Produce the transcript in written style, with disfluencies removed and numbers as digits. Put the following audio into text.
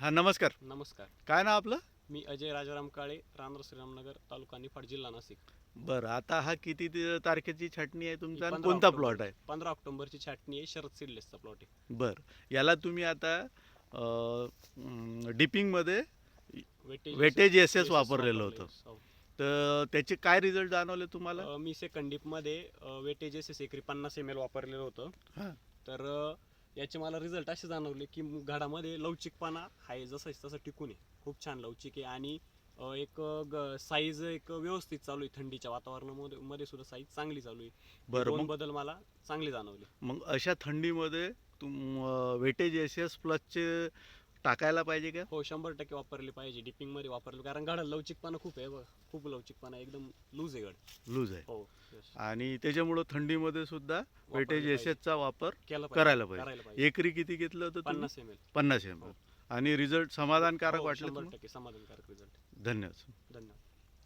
हां, नमस्कार. नमस्कार. काय नाव आपलं? मी अजय राजाराम काळे, राहणार श्रीरामनगर, तालुका निफाड, जिल्हा नाशिक. बरं, आता हा किती तारखेची छाटणी आहे ही तुमचा आणि 15 कोणता ऑक्टोबर प्लॉट आहे? 15 ऑक्टोबरची छाटणी आहे. शरद सीडलेसचा प्लॉट आहे. बरं, याला तुम्ही आता डिपिंगमध्ये वेटेज एस एस वापरलेलं होतं. हो. तर त्याचे काय रिझल्ट जाणवले तुम्हाला? मी सेकंड डिपमध्ये वेटेज एस एकरी 50 ml वापरलेलं होतं. हां, तर याचे मला रिझल्ट असे जाणवले की घडामध्ये लवचिकपणा आहे, जसं तसं टिकून आहे. खूप छान लवचिक आहे आणि एक साईज एक व्यवस्थित चालू आहे. थंडीच्या वातावरणामध्ये मध्ये सुद्धा साईज चांगली चालू आहे. बरं. दोन मग बदल मला चांगले जाणवले. मग अशा थंडीमध्ये वेटेज एस एस प्लसचे टाकायला पाहिजे का? हो, 100% वापरले पाहिजे. डिपिंगमध्ये वापरले, कारण घडाला लवचिकपणा खूप आहे बघा. खूप लवचिकपणा आहे, एकदम लूज आहे घड. लूज आहे. हो, yes. आणि त्याच्यामुळं थंडीमध्ये सुद्धा वेटेज एस पाहिजे. एसचा वापर केला करायला करायला पाहिजे. एकरी किती घेतलं होतं तुम्ही? 50 ml. 50 ml. आणि रिझल्ट समाधानकारक हो, वाटले तुम्हाला? 100% समाधानकारक रिझल्ट. धन्यवाद.